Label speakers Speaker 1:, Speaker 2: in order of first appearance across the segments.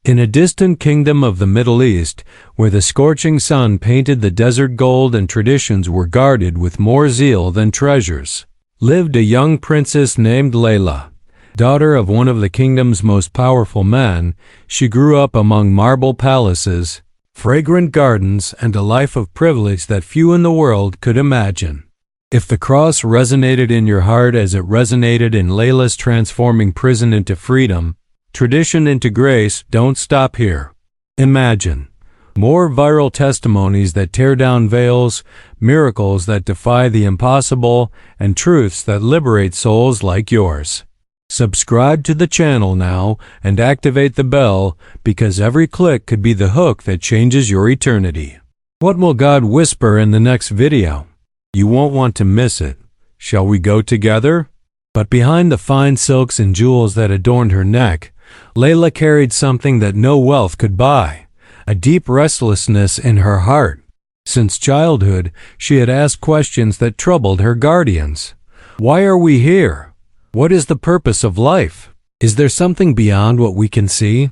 Speaker 1: In a distant kingdom of the Middle East, where the scorching sun painted the desert gold and traditions were guarded with more zeal than treasures, lived a young princess named Layla. Daughter of one of the kingdom's most powerful men, she grew up among marble palaces, fragrant gardens, and a life of privilege that few in the world could imagine. If the cross resonated in your heart as it resonated in Layla's transforming prison into freedom, tradition into grace, don't stop here. Imagine more viral testimonies that tear down veils, miracles that defy the impossible, and truths that liberate souls like yours. Subscribe to the channel now and activate the bell, because every click could be the hook that changes your eternity. What will God whisper in the next video? You won't want to miss it. Shall we go together? But behind the fine silks and jewels that adorned her neck, Layla carried something that no wealth could buy, a deep restlessness in her heart. Since childhood, she had asked questions that troubled her guardians. Why are we here? What is the purpose of life? Is there something beyond what we can see?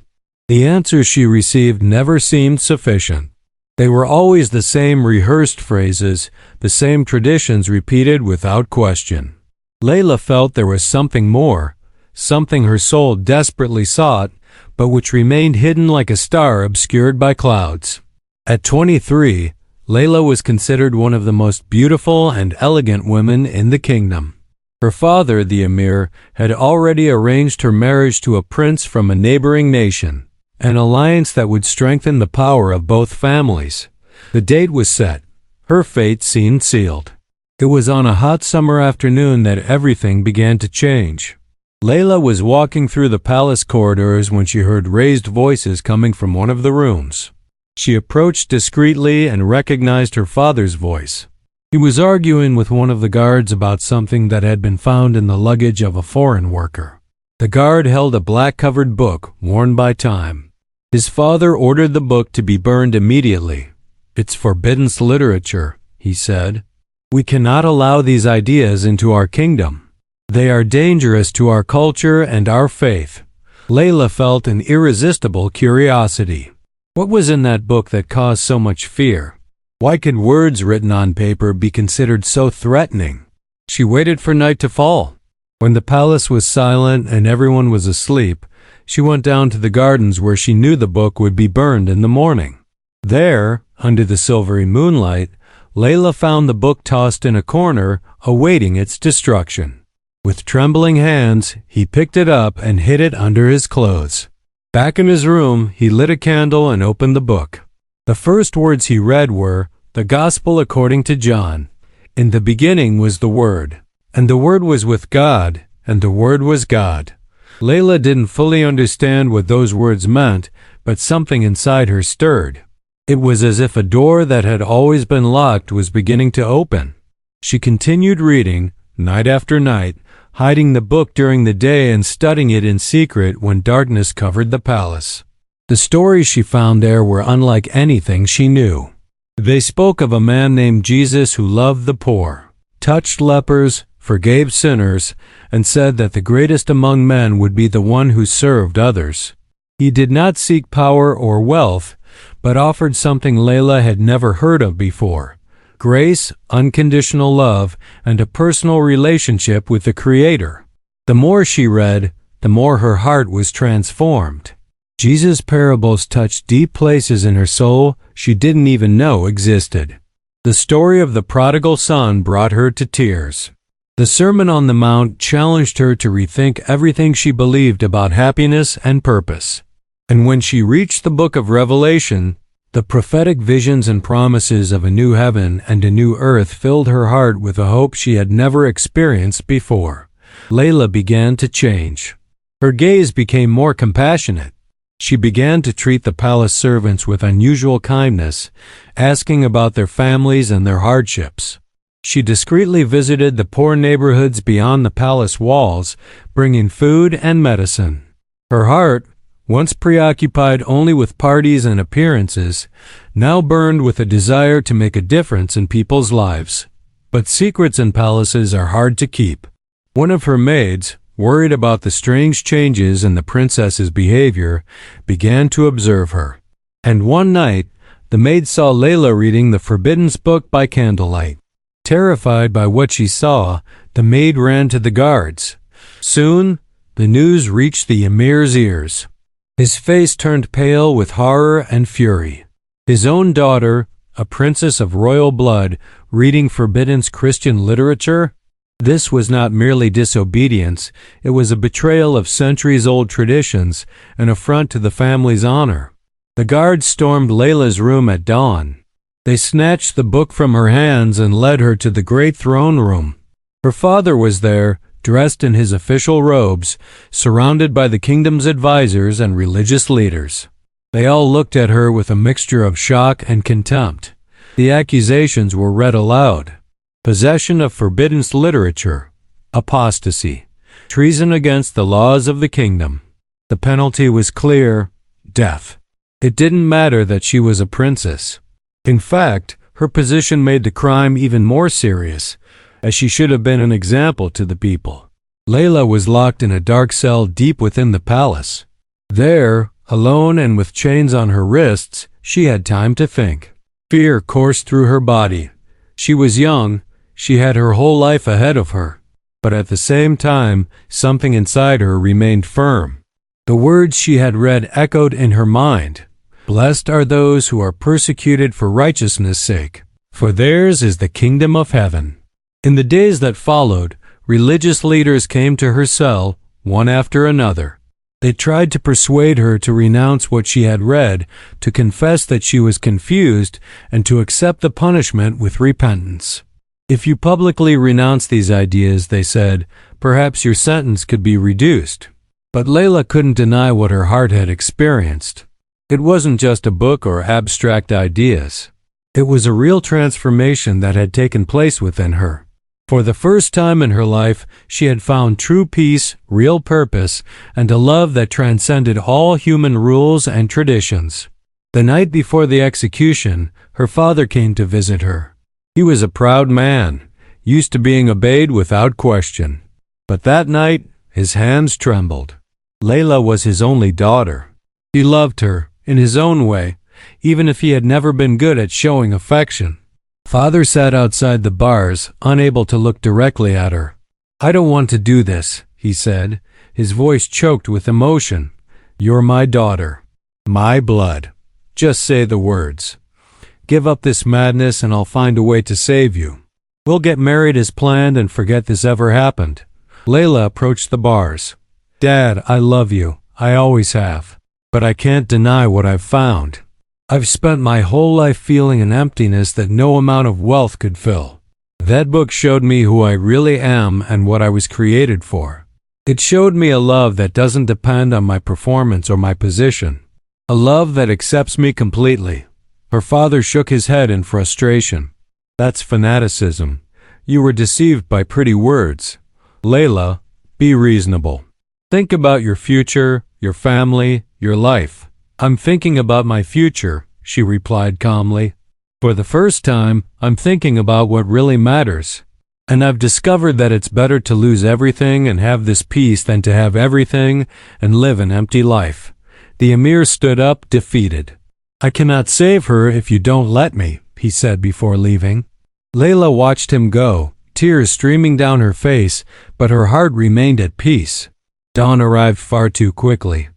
Speaker 1: The answers she received never seemed sufficient. They were always the same rehearsed phrases, the same traditions repeated without question. Layla felt there was something more, something her soul desperately sought, but which remained hidden like a star obscured by clouds. At 23, Layla was considered one of the most beautiful and elegant women in the kingdom. Her father, the emir, had already arranged her marriage to a prince from a neighboring nation, an alliance that would strengthen the power of both families. The date was set. Her fate seemed sealed. It was on a hot summer afternoon that everything began to change. Layla was walking through the palace corridors when she heard raised voices coming from one of the rooms. She approached discreetly and recognized her father's voice. He was arguing with one of the guards about something that had been found in the luggage of a foreign worker. The guard held a black-covered book worn by time. His father ordered the book to be burned immediately. "It's forbidden literature," he said. "We cannot allow these ideas into our kingdom. They are dangerous to our culture and our faith." Layla felt an irresistible curiosity. What was in that book that caused so much fear? Why could words written on paper be considered so threatening? She waited for night to fall. When the palace was silent and everyone was asleep, she went down to the gardens where she knew the book would be burned in the morning. There, under the silvery moonlight, Layla found the book tossed in a corner, awaiting its destruction. With trembling hands, he picked it up and hid it under his clothes. Back in his room, he lit a candle and opened the book. The first words he read were, "The Gospel according to John. In the beginning was the Word, and the Word was with God, and the Word was God." Layla didn't fully understand what those words meant, but something inside her stirred. It was as if a door that had always been locked was beginning to open. She continued reading, night after night, hiding the book during the day and studying it in secret when darkness covered the palace. The stories she found there were unlike anything she knew. They spoke of a man named Jesus who loved the poor, touched lepers, forgave sinners, and said that the greatest among men would be the one who served others. He did not seek power or wealth, but offered something Layla had never heard of before: grace, unconditional love, and a personal relationship with the Creator. The more she read, the more her heart was transformed. Jesus' parables touched deep places in her soul she didn't even know existed. The story of the prodigal son brought her to tears. The Sermon on the Mount challenged her to rethink everything she believed about happiness and purpose. And when she reached the book of Revelation, the prophetic visions and promises of a new heaven and a new earth filled her heart with a hope she had never experienced before. Layla began to change. Her gaze became more compassionate. She began to treat the palace servants with unusual kindness, asking about their families and their hardships. She discreetly visited the poor neighborhoods beyond the palace walls, bringing food and medicine. Her heart, once preoccupied only with parties and appearances, now burned with a desire to make a difference in people's lives. But secrets in palaces are hard to keep. One of her maids, worried about the strange changes in the princess's behavior, began to observe her. And one night, the maid saw Layla reading the forbidden book by candlelight. Terrified by what she saw, the maid ran to the guards. Soon, the news reached the emir's ears. His face turned pale with horror and fury. His own daughter, a princess of royal blood, reading forbidden Christian literature? This was not merely disobedience, it was a betrayal of centuries-old traditions, an affront to the family's honor. The guards stormed Layla's room at dawn. They snatched the book from her hands and led her to the great throne room. Her father was there, dressed in his official robes, surrounded by the kingdom's advisors and religious leaders. They all looked at her with a mixture of shock and contempt. The accusations were read aloud. Possession of forbidden literature, apostasy, treason against the laws of the kingdom. The penalty was clear: death. It didn't matter that she was a princess. In fact, her position made the crime even more serious, as she should have been an example to the people. Layla was locked in a dark cell deep within the palace. There, alone and with chains on her wrists, she had time to think. Fear coursed through her body. She was young, she had her whole life ahead of her. But at the same time, something inside her remained firm. The words she had read echoed in her mind. Blessed are those who are persecuted for righteousness' sake, for theirs is the kingdom of heaven. In the days that followed, religious leaders came to her cell, one after another. They tried to persuade her to renounce what she had read, to confess that she was confused, and to accept the punishment with repentance. If you publicly renounce these ideas, they said, perhaps your sentence could be reduced. But Layla couldn't deny what her heart had experienced. It wasn't just a book or abstract ideas. It was a real transformation that had taken place within her. For the first time in her life, she had found true peace, real purpose, and a love that transcended all human rules and traditions. The night before the execution, her father came to visit her. He was a proud man, used to being obeyed without question. But that night, his hands trembled. Layla was his only daughter. He loved her, in his own way, even if he had never been good at showing affection. Father sat outside the bars, unable to look directly at her. I don't want to do this, he said, his voice choked with emotion. You're my daughter. My blood. Just say the words. Give up this madness and I'll find a way to save you. We'll get married as planned and forget this ever happened. Layla approached the bars. Dad, I love you. I always have. But I can't deny what I've found. I've spent my whole life feeling an emptiness that no amount of wealth could fill. That book showed me who I really am and what I was created for. It showed me a love that doesn't depend on my performance or my position. A love that accepts me completely. Her father shook his head in frustration. That's fanaticism. You were deceived by pretty words. Layla, be reasonable. Think about your future, your family, your life. I'm thinking about my future, she replied calmly. For the first time, I'm thinking about what really matters. And I've discovered that it's better to lose everything and have this peace than to have everything and live an empty life. The emir stood up, defeated. I cannot save her if you don't let me, he said before leaving. Layla watched him go, tears streaming down her face, but her heart remained at peace. Dawn arrived far too quickly.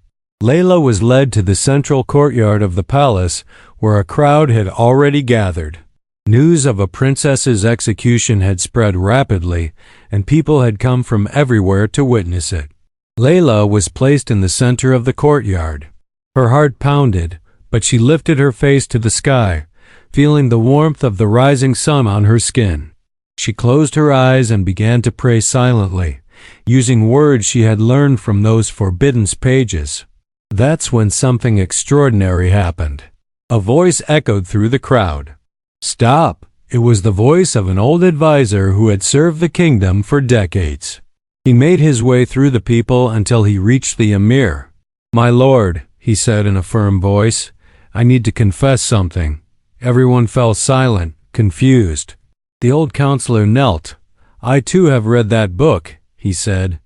Speaker 1: Layla was led to the central courtyard of the palace, where a crowd had already gathered. News of a princess's execution had spread rapidly, and people had come from everywhere to witness it. Layla was placed in the center of the courtyard. Her heart pounded, but she lifted her face to the sky, feeling the warmth of the rising sun on her skin. She closed her eyes and began to pray silently, using words she had learned from those forbidden pages. That's when something extraordinary happened. A voice echoed through the crowd. Stop! It was the voice of an old advisor who had served the kingdom for decades. He made his way through the people until he reached the emir. My lord, he said in a firm voice, I need to confess something. Everyone fell silent, confused. The old counselor knelt. I too have read that book, he said.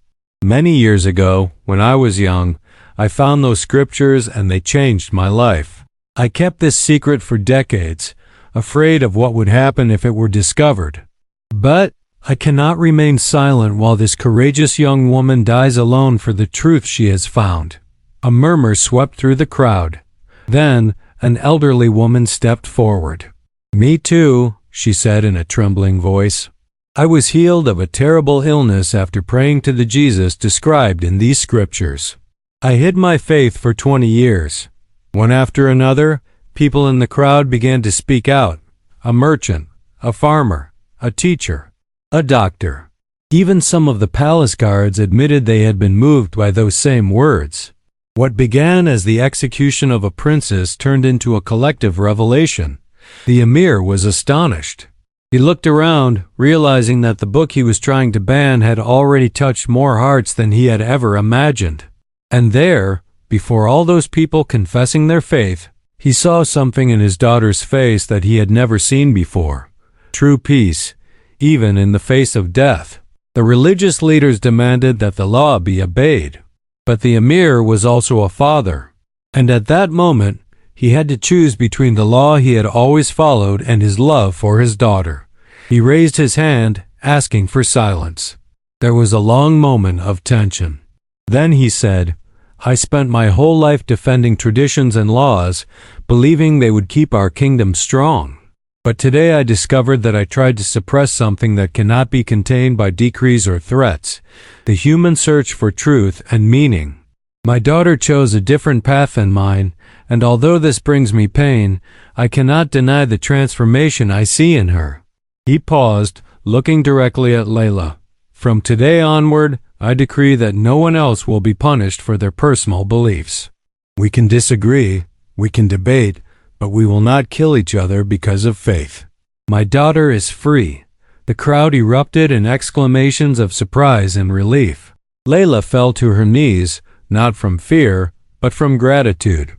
Speaker 1: Many years ago, when I was young, I found those scriptures and they changed my life. I kept this secret for decades, afraid of what would happen if it were discovered. But I cannot remain silent while this courageous young woman dies alone for the truth she has found. A murmur swept through the crowd. Then an elderly woman stepped forward. "Me too," she said in a trembling voice. "I was healed of a terrible illness after praying to the Jesus described in these scriptures. I hid my faith for 20 years. One after another, people in the crowd began to speak out. A merchant, a farmer, a teacher, a doctor. Even some of the palace guards admitted they had been moved by those same words. What began as the execution of a princess turned into a collective revelation. The emir was astonished. He looked around, realizing that the book he was trying to ban had already touched more hearts than he had ever imagined. And there, before all those people confessing their faith, he saw something in his daughter's face that he had never seen before. True peace, even in the face of death. The religious leaders demanded that the law be obeyed. But the emir was also a father, and at that moment he had to choose between the law he had always followed and his love for his daughter. He raised his hand, asking for silence. There was a long moment of tension. Then he said, "I spent my whole life defending traditions and laws, believing they would keep our kingdom strong. But today I discovered that I tried to suppress something that cannot be contained by decrees or threats, the human search for truth and meaning. My daughter chose a different path than mine, and although this brings me pain, I cannot deny the transformation I see in her." He paused, looking directly at Layla. "From today onward, I decree that no one else will be punished for their personal beliefs. We can disagree, we can debate, but we will not kill each other because of faith. My daughter is free." The crowd erupted in exclamations of surprise and relief. Layla fell to her knees, not from fear, but from gratitude.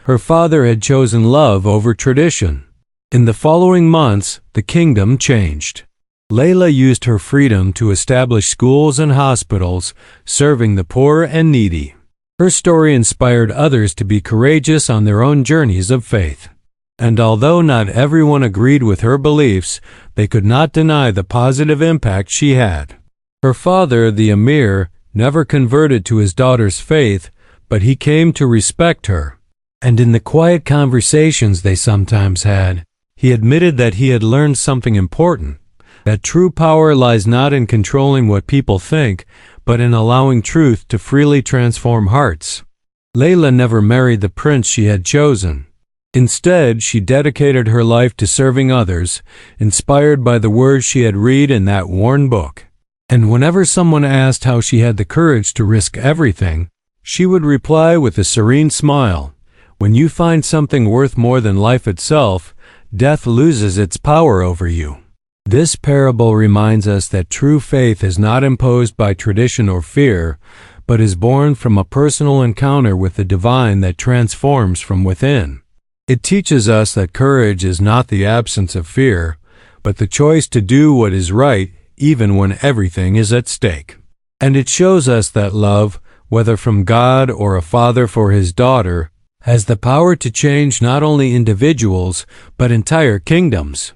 Speaker 1: Her father had chosen love over tradition. In the following months, the kingdom changed. Layla used her freedom to establish schools and hospitals, serving the poor and needy. Her story inspired others to be courageous on their own journeys of faith. And although not everyone agreed with her beliefs, they could not deny the positive impact she had. Her father, the emir, never converted to his daughter's faith, but he came to respect her. And in the quiet conversations they sometimes had, he admitted that he had learned something important, that true power lies not in controlling what people think, but in allowing truth to freely transform hearts. Layla never married the prince she had chosen. Instead, she dedicated her life to serving others, inspired by the words she had read in that worn book. And whenever someone asked how she had the courage to risk everything, she would reply with a serene smile, "When you find something worth more than life itself, death loses its power over you." This parable reminds us that true faith is not imposed by tradition or fear, but is born from a personal encounter with the divine that transforms from within. It teaches us that courage is not the absence of fear, but the choice to do what is right even when everything is at stake. And it shows us that love, whether from God or a father for his daughter, has the power to change not only individuals, but entire kingdoms.